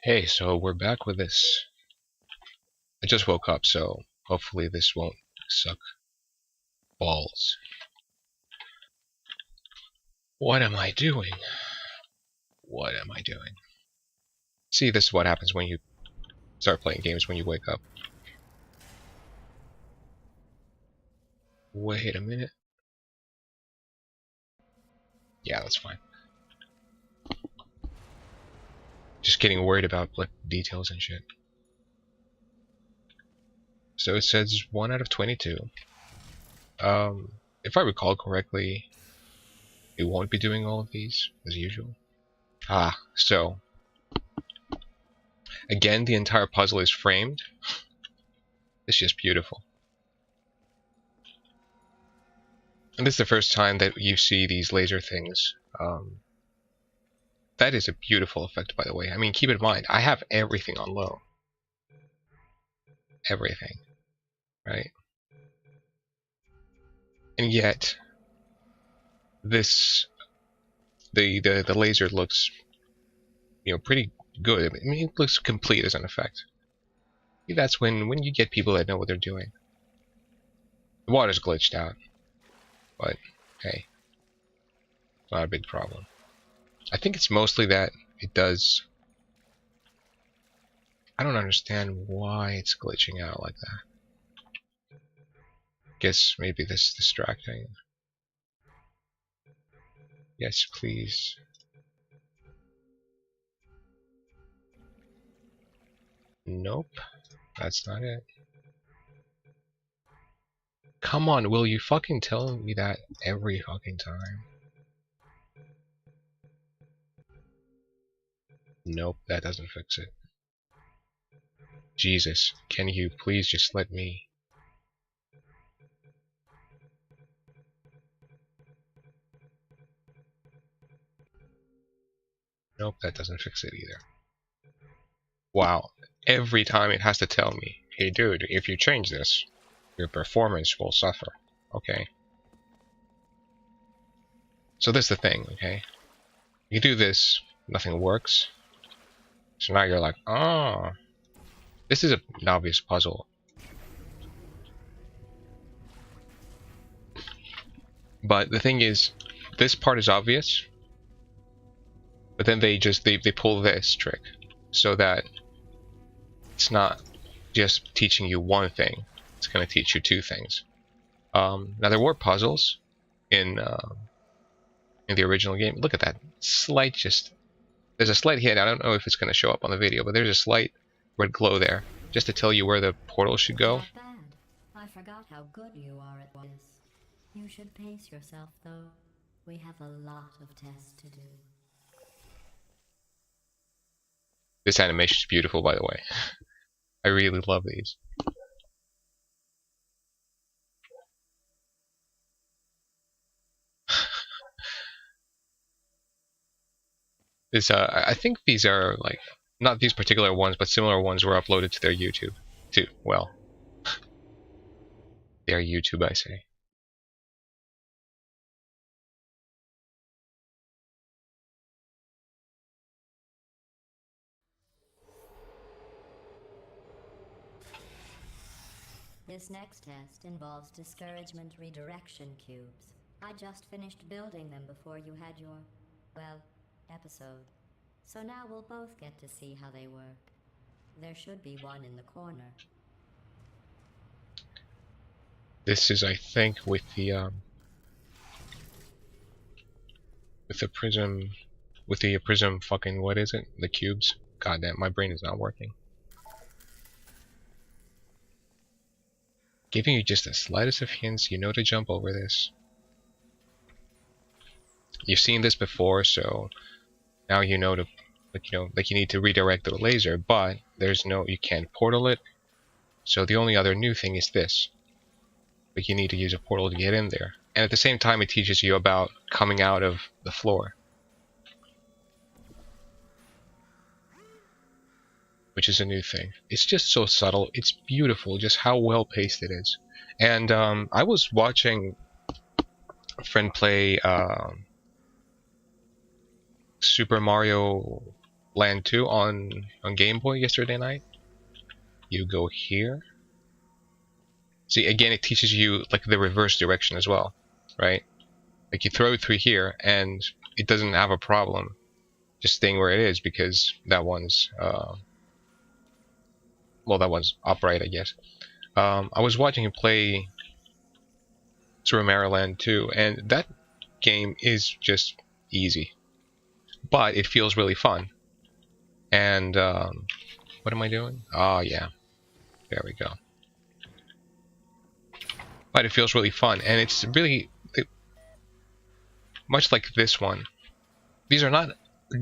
Hey, so we're back with this. I just woke up, so hopefully this won't suck balls. What am I doing? What am I doing? See, this is what happens when you start playing games when you wake up. Wait a minute. Yeah, that's fine. Just getting worried about like details and shit. So it says 1 out of 22. If I recall correctly, it won't be doing all of these as usual. So again, the entire puzzle is framed. It's just beautiful. And this is the first time that you see these laser things. That is a beautiful effect, by the way. I mean, keep in mind, I have everything on low. Everything. Right? And yet, the laser looks, pretty good. I mean, it looks complete as an effect. That's when you get people that know what they're doing. The water's glitched out. But, hey. Not a big problem. I think it's mostly that it does... I don't understand why it's glitching out like that. Guess maybe this is distracting. Yes, please. Nope. That's not it. Come on, will you fucking tell me that every fucking time? Nope, that doesn't fix it. Jesus, can you please just let me... Nope, that doesn't fix it either. Wow, every time it has to tell me, hey dude, if you change this, your performance will suffer. Okay. So this is the thing, okay? You do this, nothing works. So now you're like, oh, this is an obvious puzzle. But the thing is, this part is obvious, but then they pull this trick so that it's not just teaching you one thing, it's going to teach you two things. Now there were puzzles in the original game. Look at that slight, there's a slight hit. I don't know if it's going to show up on the video, but there's a slight red glow there, just to tell you where the portal should go. Not bad. I forgot how good you are at this. You should pace yourself, though. We have a lot of tests to do. This animation is beautiful, by the way. I really love these. I think these are like, not these particular ones, but similar ones were uploaded to their YouTube too. Well, their YouTube, I say. This next test involves discouragement redirection cubes. I just finished building them before you had your, well, episode. So now we'll both get to see how they work. There should be one in the corner. This is, I think, with the prism fucking, what is it? The cubes? God damn, my brain is not working. Giving you just the slightest of hints, you know to jump over this. You've seen this before, so now you know to, like you need to redirect the laser, but you can't portal it. So the only other new thing is this. But you need to use a portal to get in there. And at the same time, it teaches you about coming out of the floor. Which is a new thing. It's just so subtle. It's beautiful, just how well paced it is. And I was watching a friend play Super Mario Land 2 on Game Boy yesterday night. You go here. See, again, it teaches you like the reverse direction as well, right? Like you throw it through here, and it doesn't have a problem just staying where it is because that one's, well, that one's upright, I guess. I was watching him play Super Mario Land 2, and that game is just easy, but it feels really fun. And what am I doing? Oh yeah, there we go. But it feels really fun, and it's really much like this one. These are not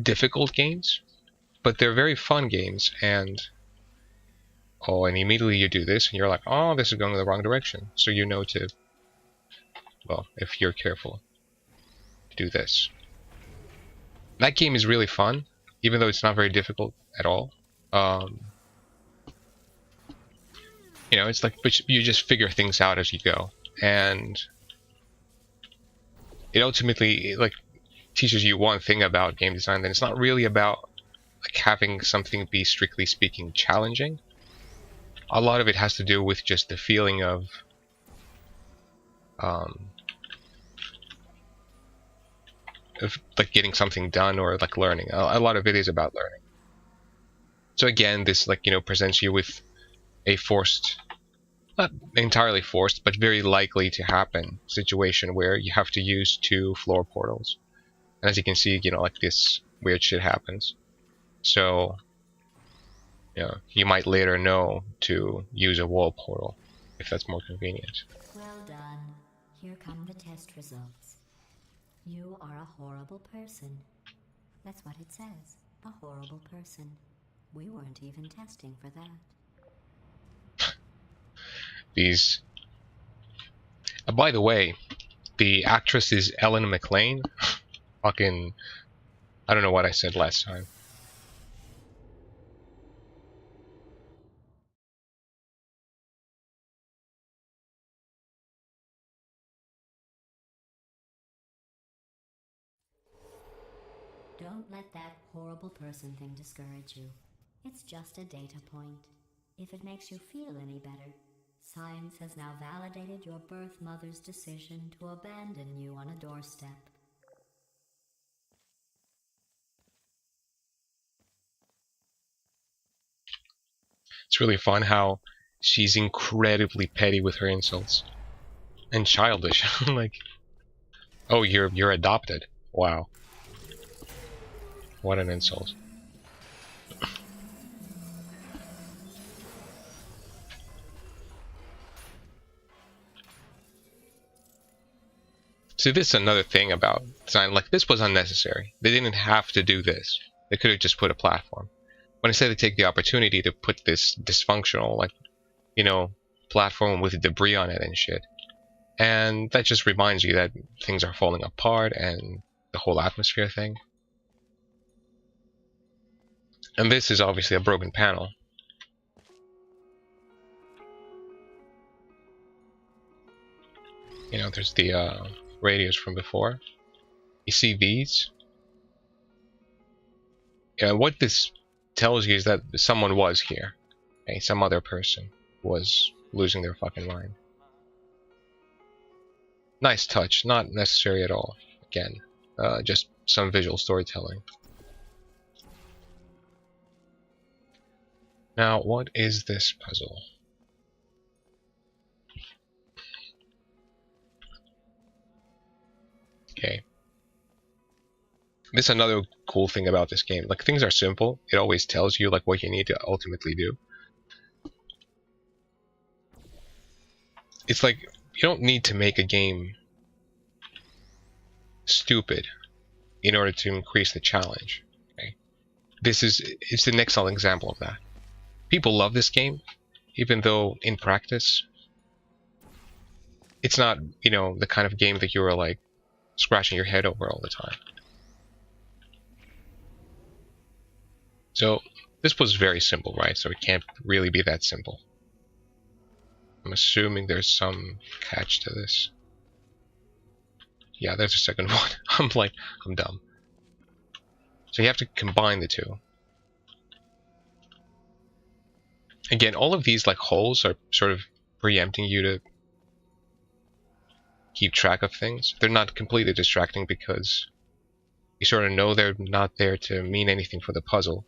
difficult games, but they're very fun games. And oh, and immediately you do this, and you're like, oh, this is going in the wrong direction. So you know to, well, if you're careful, to do this. That game is really fun, even though it's not very difficult at all. You know, it's like, but you just figure things out as you go, and it ultimately like teaches you one thing about game design, that it's not really about like having something be strictly speaking challenging. A lot of it has to do with just the feeling of like getting something done or like learning. A lot of it is about learning. So again, this like, you know, presents you with a forced, not entirely forced, but very likely to happen situation where you have to use 2 floor portals. And as you can see, you know, like this weird shit happens. So, you know, you might later know to use a wall portal if that's more convenient. Well done. Here come the test results. You are a horrible person. That's what it says. A horrible person. We weren't even testing for that. These. By the way, the actress is Ellen McLean. Fucking, I don't know what I said last time. Don't let that horrible person thing discourage you. It's just a data point. If it makes you feel any better, science has now validated your birth mother's decision to abandon you on a doorstep. It's really fun how she's incredibly petty with her insults. And childish. Like, oh, you're adopted. Wow. What an insult. See, this is another thing about design. Like, this was unnecessary. They didn't have to do this. They could have just put a platform. But instead they take the opportunity to put this dysfunctional, like, you know, platform with debris on it and shit. And that just reminds you that things are falling apart and the whole atmosphere thing. And this is obviously a broken panel. You know, there's the radios from before. You see these? Yeah, what this tells you is that someone was here. Okay? Some other person was losing their fucking mind. Nice touch, not necessary at all. Again, just some visual storytelling. Now, what is this puzzle? Okay. This is another cool thing about this game. Like, things are simple. It always tells you like what you need to ultimately do. It's like you don't need to make a game stupid in order to increase the challenge. Okay? It's an excellent example of that. People love this game, even though in practice it's not, you know, the kind of game that you're like scratching your head over all the time. So this was very simple, right? So it can't really be that simple. I'm assuming there's some catch to this. Yeah, there's a second one. I'm dumb. So you have to combine the two. Again, all of these like holes are sort of preempting you to keep track of things. They're not completely distracting because you sort of know they're not there to mean anything for the puzzle.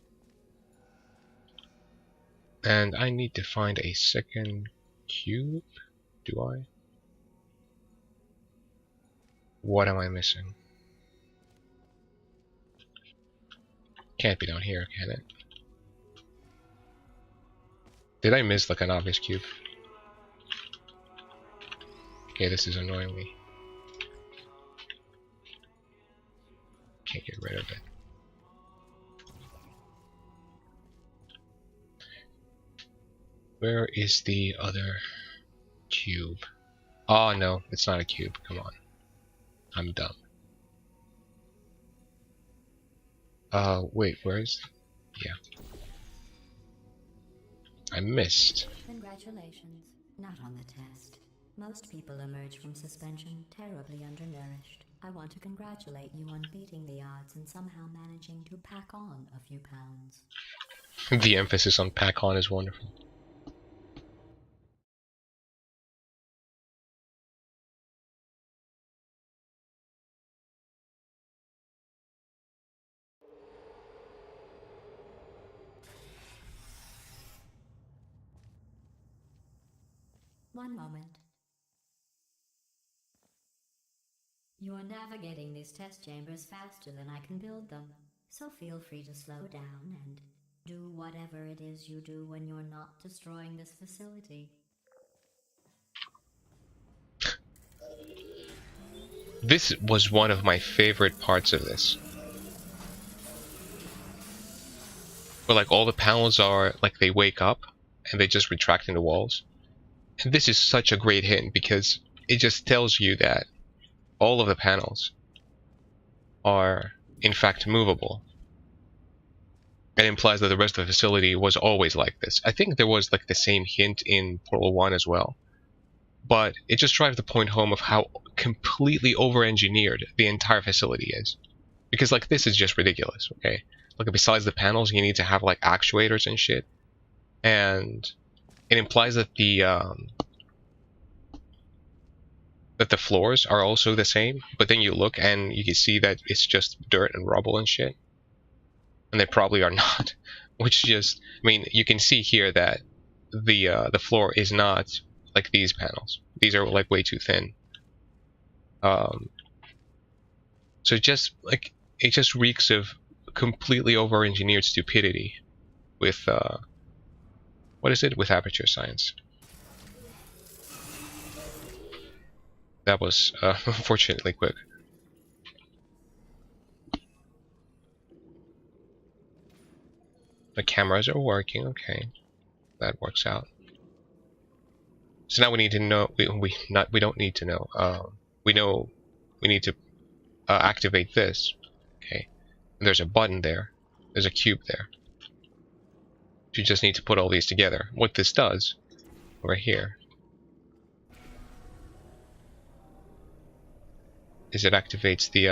And I need to find a second cube. Do I? What am I missing? Can't be down here, can it? Did I miss like an obvious cube? Okay, this is annoying me. Can't get rid of it. Where is the other cube? Oh no, it's not a cube. Come on. I'm dumb. Wait, where is... Yeah. I missed. Congratulations. Not on the test. Most people emerge from suspension terribly undernourished. I want to congratulate you on beating the odds and somehow managing to pack on a few pounds. The emphasis on pack on is wonderful. One moment. You're navigating these test chambers faster than I can build them, so feel free to slow down and do whatever it is you do when you're not destroying this facility. This was one of my favorite parts of this. Where like all the panels are like they wake up and they just retract into walls. And this is such a great hint because it just tells you that all of the panels are in fact movable. It implies that the rest of the facility was always like this. I think there was like the same hint in Portal 1 as well. But it just drives the point home of how completely over-engineered the entire facility is. Because like this is just ridiculous, okay? Like besides the panels, you need to have like actuators and shit. And it implies that the floors are also the same, but then you look and you can see that it's just dirt and rubble and shit. And they probably are not. Which just, I mean, you can see here that the floor is not like these panels. These are like way too thin. So it just reeks of completely over-engineered stupidity with what is it? With aperture science. That was unfortunately quick. The cameras are working, okay. That works out. So now we need to know. We don't need to know. We know we need to activate this. Okay. And there's a button there. There's a cube there. You just need to put all these together. What this does, over here, is it activates the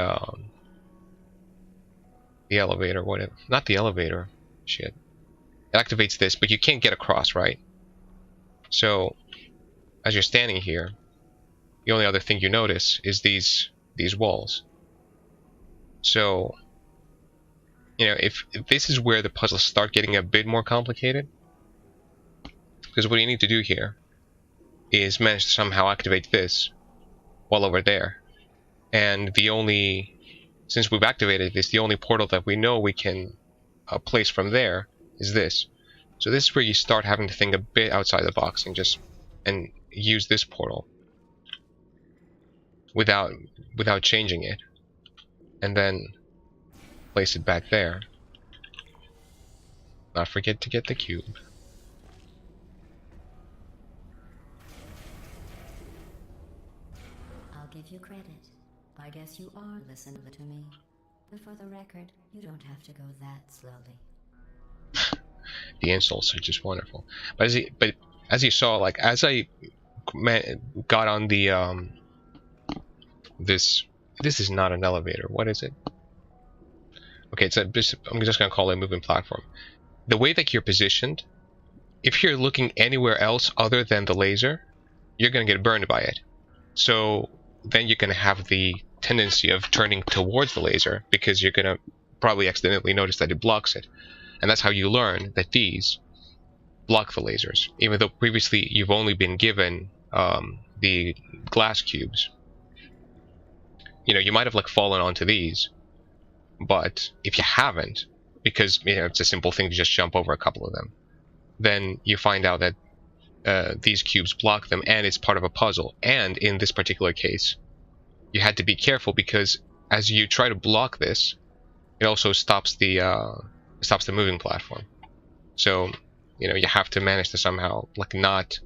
elevator. Whatever. Not the elevator. Shit. It activates this, but you can't get across, right? So, as you're standing here, the only other thing you notice is these walls. So, you know, if this is where the puzzles start getting a bit more complicated, because what you need to do here is manage to somehow activate this while over there. And since we've activated this, the only portal that we know we can place from there is this. So this is where you start having to think a bit outside the box and use this portal without changing it, and then place it back there. Not forget to get the cube. I'll give you credit. I guess you are listening to me. But for the record, you don't have to go that slowly. The insults are just wonderful. But as you saw, like as I got on the this is not an elevator. What is it? Okay, I'm just gonna call it a moving platform. The way that you're positioned if you're looking anywhere else other than the laser, you're gonna get burned by it. So then you're gonna have the tendency of turning towards the laser because you're gonna probably accidentally notice that it blocks it. And that's how you learn that these block the lasers, even though previously you've only been given the glass cubes. You know, you might have like fallen onto these, but if you haven't, because you know it's a simple thing to just jump over a couple of them, then you find out that these cubes block them, and it's part of a puzzle. And in this particular case, you had to be careful because as you try to block this, it also stops the moving platform. So, you know, you have to manage to somehow like not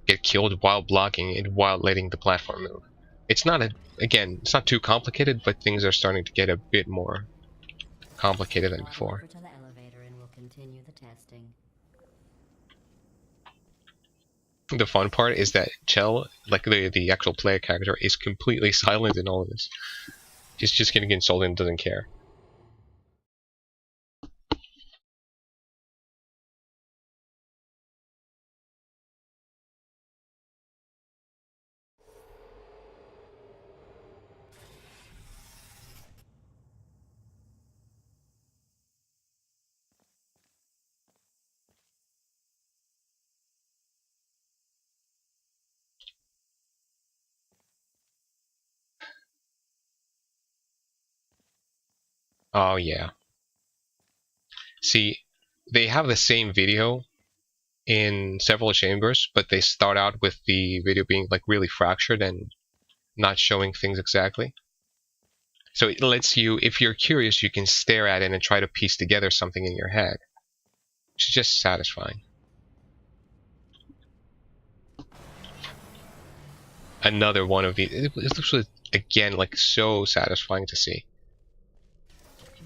get killed while blocking it while letting the platform move. It's not it's not too complicated, but things are starting to get a bit more complicated than before. Over to the elevator and we'll continue the testing. The fun part is that Chell, like the actual player character, is completely silent in all of this. He's just getting insulted and doesn't care. Oh yeah. See, they have the same video in several chambers, but they start out with the video being like really fractured and not showing things exactly. So it lets you, if you're curious, you can stare at it and try to piece together something in your head, which is just satisfying. Another one of these. It looks again like so satisfying to see.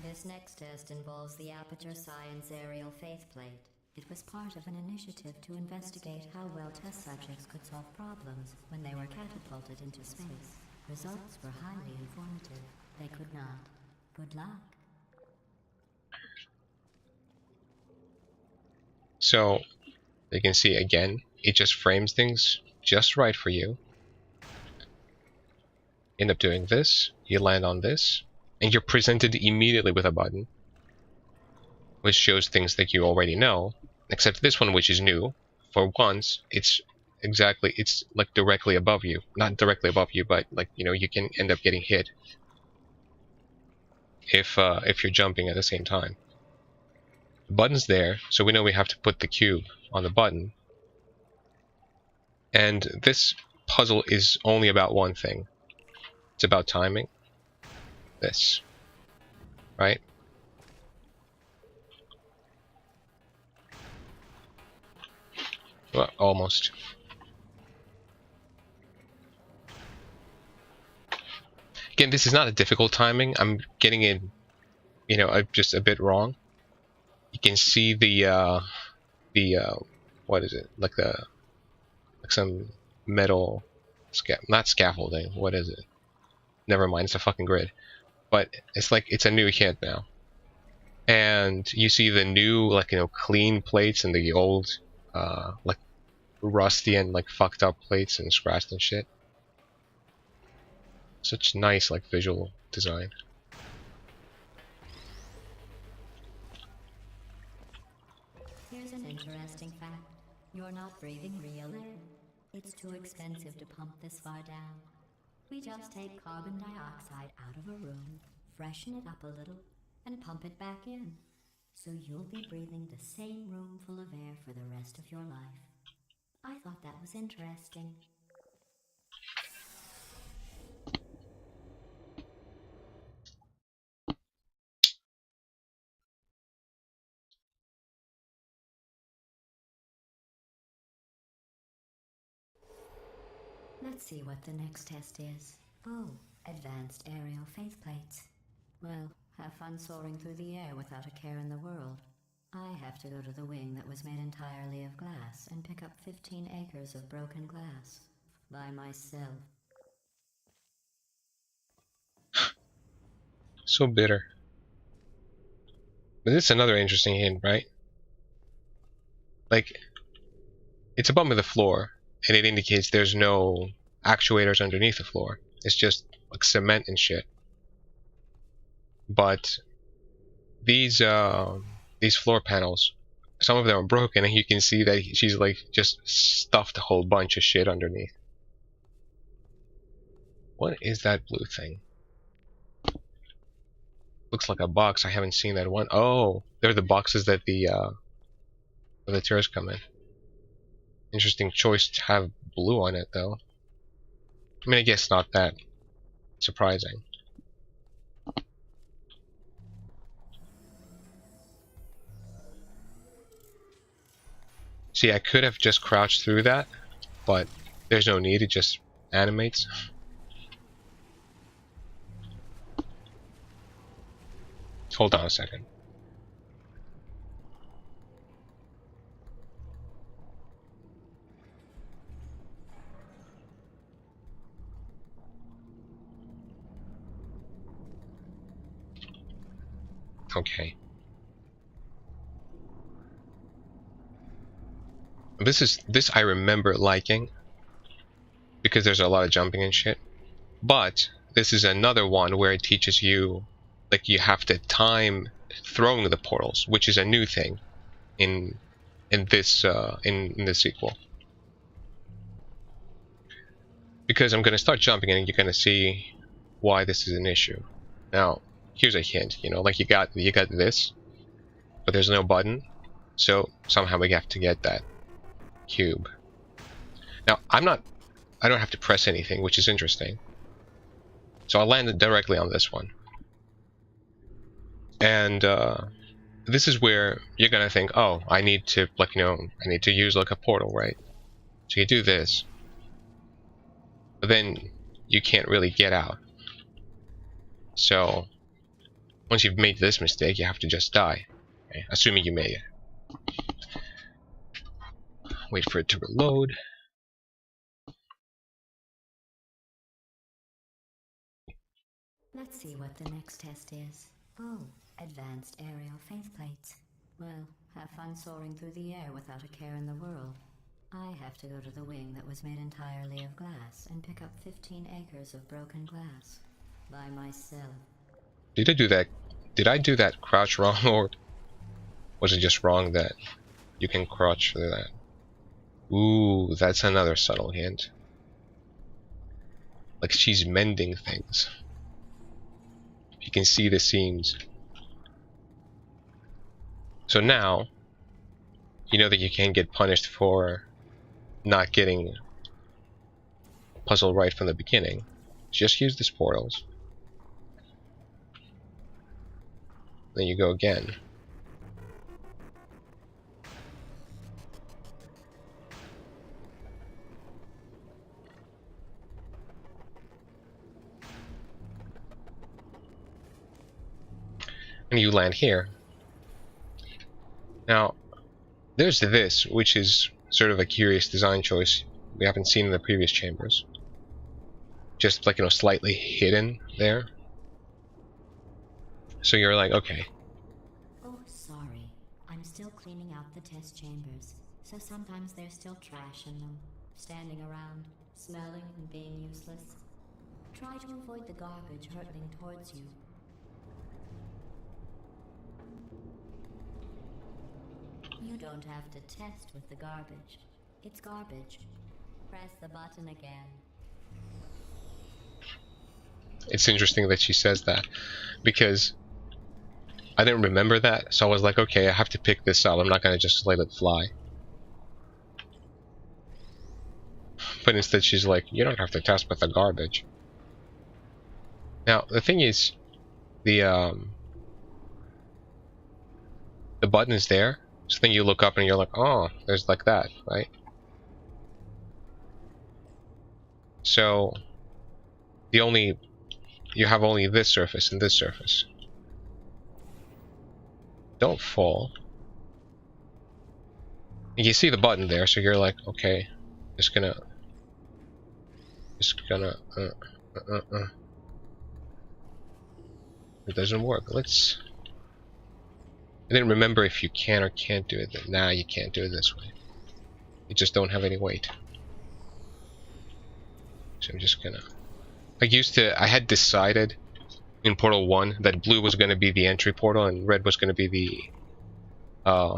This next test involves the Aperture Science Aerial Faceplate. It was part of an initiative to investigate how well test subjects could solve problems when they were catapulted into space. Results were highly informative. They could not. Good luck. So you can see again, it just frames things just right for you. End up doing this, you land on this, and you're presented immediately with a button, which shows things that you already know, except this one, which is new. For once, it's like directly above you. Not directly above you, but like, you know, you can end up getting hit if you're jumping at the same time. The button's there, so we know we have to put the cube on the button. And this puzzle is only about one thing. It's about timing. This. Right? Well, almost. Again, this is not a difficult timing. I'm getting it, you know, just a bit wrong. You can see the what is it? Like some metal not scaffolding. What is it? Never mind. It's a fucking grid. But it's like it's a new hit now, and you see the new, like, you know, clean plates and the old like rusty and like fucked up plates and scratched and shit. Such nice like visual design. Here's an interesting fact. You're not breathing real air. It's too expensive to pump this far down. We just take carbon dioxide out of a room, freshen it up a little, and pump it back in. So you'll be breathing the same room full of air for the rest of your life. I thought that was interesting. Let's see what the next test is. Oh, advanced aerial faceplates. Well, have fun soaring through the air without a care in the world. I have to go to the wing that was made entirely of glass and pick up 15 acres of broken glass. By myself. So bitter. But this is another interesting hint, right? Like, it's above the floor, and it indicates there's no actuators underneath the floor. It's just like cement and shit. But these floor panels, some of them are broken, and you can see that she's like just stuffed a whole bunch of shit underneath. What is that blue thing? Looks like a box. I haven't seen that one. Oh, they're the boxes that the tourists come in. Interesting choice to have blue on it, though. I mean, I guess not that surprising. See, I could have just crouched through that, but there's no need. It just animates. Hold on a second. Okay. This I remember liking because there's a lot of jumping and shit. But this is another one where it teaches you, like, you have to time throwing the portals, which is a new thing in this sequel. Because I'm gonna start jumping and you're gonna see why this is an issue. Now, here's a hint, you know, like you got this, but there's no button, so somehow we have to get that cube. Now, I don't have to press anything, which is interesting. So I landed directly on this one. And this is where you're gonna think, oh, I need to, like, you know, I need to use like a portal, right? So you do this, but then you can't really get out. So once you've made this mistake, you have to just die, okay? Assuming you made it. Wait for it to reload. Let's see what the next test is. Oh, advanced aerial faith plates. Well, have fun soaring through the air without a care in the world. I have to go to the wing that was made entirely of glass and pick up 15 acres of broken glass. By myself. Did I do that? Did I do that crouch wrong, or was it just wrong that you can crouch through that? Ooh, that's another subtle hint. Like she's mending things. You can see the seams. So now, you know that you can't get punished for not getting a puzzle right from the beginning. Just use these portals. Then you go again. And you land here. Now, there's this, which is sort of a curious design choice we haven't seen in the previous chambers. Just like, you know, slightly hidden there. So you're like, okay. Oh, sorry. I'm still cleaning out the test chambers, so sometimes there's still trash in them, standing around, smelling and being useless. Try to avoid the garbage hurtling towards you. You don't have to test with the garbage. It's garbage. Press the button again. It's interesting that she says that, because I didn't remember that, so I was like, okay, I have to pick this up. I'm not gonna just let it fly. But instead she's like, you don't have to test with the garbage. Now, the thing is, the button is there, so then you look up and you're like, oh, there's like that, right? So, you have only this surface and this surface. Don't fall. And you see the button there, so you're like, okay, just gonna. It doesn't work. Let's. I didn't remember if you can or can't do it. Nah, you can't do it this way. They just don't have any weight. So I'm just gonna... I had decided in Portal 1 that blue was gonna be the entry portal and red was gonna be the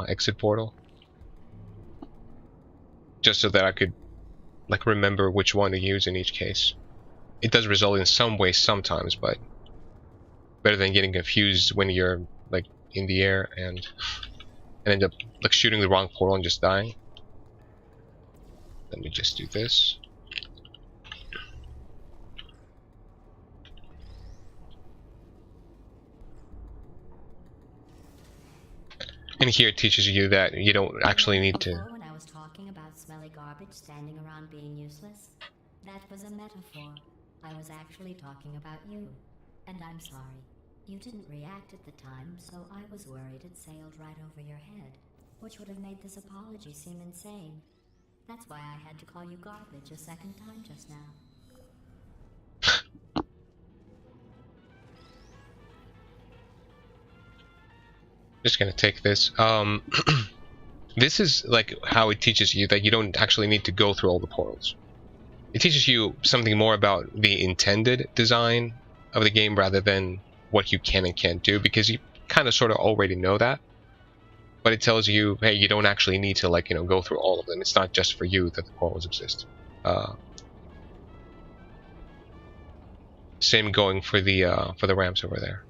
exit portal. Just so that I could like remember which one to use in each case. It does result in some ways sometimes, but better than getting confused when you're like in the air and end up like shooting the wrong portal and just dying. Let me just do this. And here it teaches you that you don't actually need to... When I was talking about smelly garbage standing around being useless, that was a metaphor. I was actually talking about you. And I'm sorry. You didn't react at the time, so I was worried it sailed right over your head, which would have made this apology seem insane. That's why I had to call you garbage a second time just now. Just gonna take this. This is like how it teaches you that you don't actually need to go through all the portals. It teaches you something more about the intended design of the game rather than what you can and can't do, because you kind of sort of already know that. But it tells you, hey, you don't actually need to like, you know, go through all of them. It's not just for you that the portals exist. Same going for the ramps over there.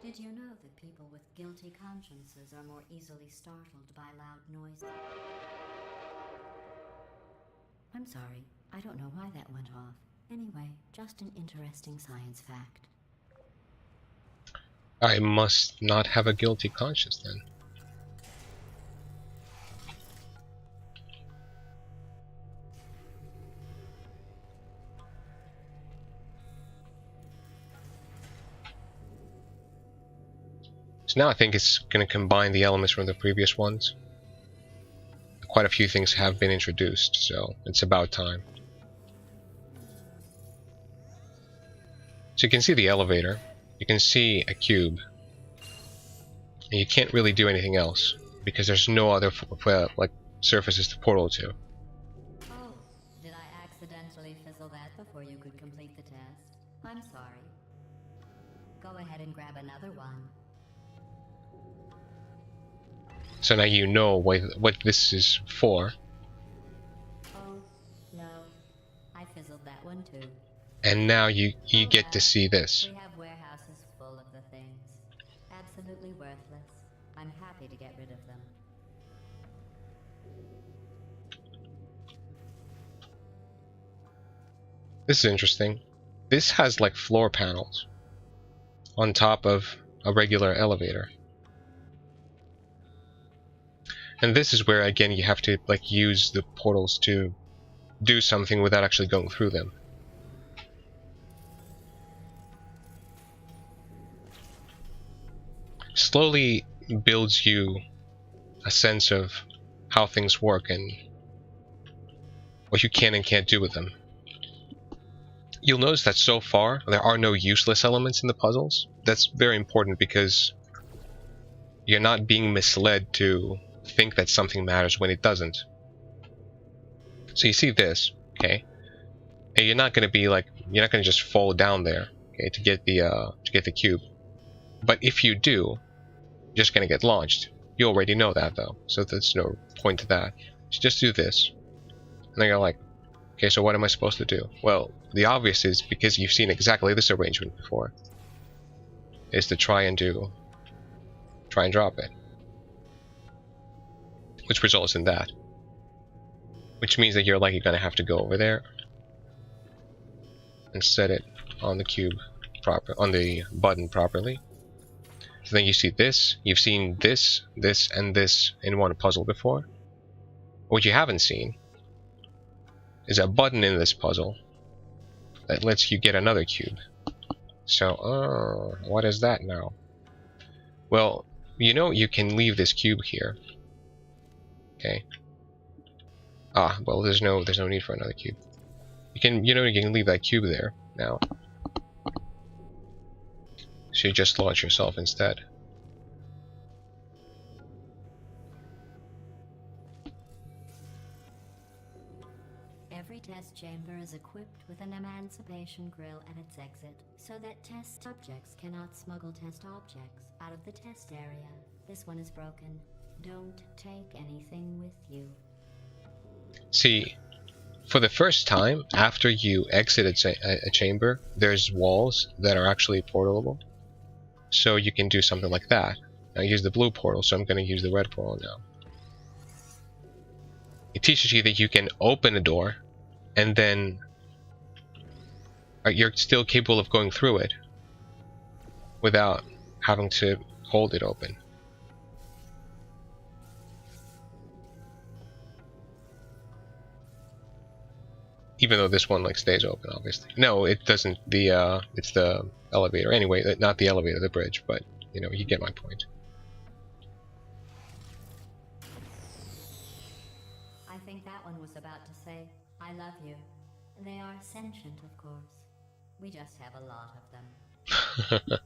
Did you know that people with guilty consciences are more easily startled by loud noises? I'm sorry, I don't know why that went off. Anyway, just an interesting science fact. I must not have a guilty conscience then. So now I think it's going to combine the elements from the previous ones. Quite a few things have been introduced, so it's about time. So you can see the elevator, you can see a cube, and you can't really do anything else because there's no other like surfaces to portal to. Oh, did I accidentally fizzle that before you could complete the test? I'm sorry. Go ahead and grab another one. So now you know what this is for. Oh, no. I fizzled that one too. And now you get to see this. We have warehouses full of the things. Absolutely worthless. I'm happy to get rid of them. This is interesting. This has like floor panels on top of a regular elevator. And this is where again you have to like use the portals to do something without actually going through them. Slowly builds you a sense of how things work and what you can and can't do with them. You'll notice that so far there are no useless elements in the puzzles. That's very important because you're not being misled to think that something matters when it doesn't. So you see this, okay, and you're not going to be like, you're not going to just fall down there, okay, to get the cube. But if you do, you're just going to get launched. You already know that though, so there's no point to that. So just do this, and then you're like, okay, so what am I supposed to do? Well, the obvious is, because you've seen exactly this arrangement before, is to try and drop it, which results in that, which means that you're likely going to have to go over there and set it on the cube on the button properly. So then you see this, you've seen this, this, and this in one puzzle before. What you haven't seen is a button in this puzzle that lets you get another cube. So, what is that now? Well, you know you can leave this cube here. Okay. Ah, well, there's no need for another cube. You can leave that cube there now. So you just launch yourself instead. Every test chamber is equipped with an emancipation grill at its exit, so that test subjects cannot smuggle test objects out of the test area. This one is broken. Don't take anything with you. See, for the first time, after you exit a chamber, there's walls that are actually portalable. So you can do something like that. I use the blue portal, so I'm going to use the red portal now. It teaches you that you can open a door, and then you're still capable of going through it without having to hold it open. Even though this one stays open, obviously. No, it doesn't. It's the elevator. Anyway, not the elevator, the bridge. But you get my point. I think that one was about to say, "I love you." They are sentient, of course. We just have a lot of them.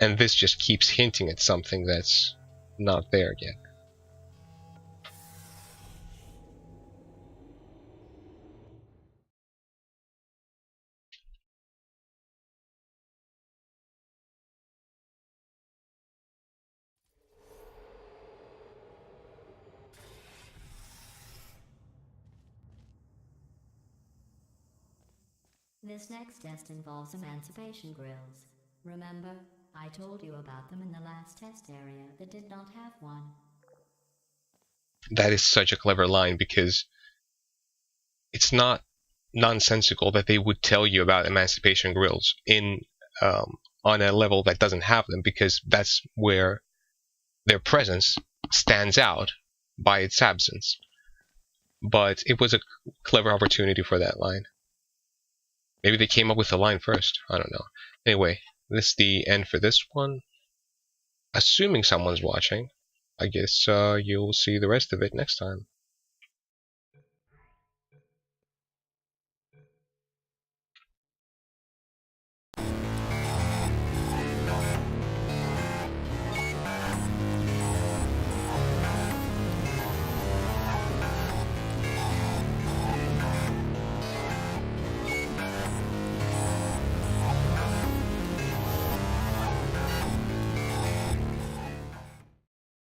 And this just keeps hinting at something that's not there yet. This next test involves emancipation grills. Remember, I told you about them in the last test area that did not have one. That is such a clever line, because it's not nonsensical that they would tell you about emancipation grills on a level that doesn't have them, because that's where their presence stands out by its absence. But it was a clever opportunity for that line. Maybe they came up with the line first. I don't know. Anyway, this is the end for this one. Assuming someone's watching, I guess you'll see the rest of it next time.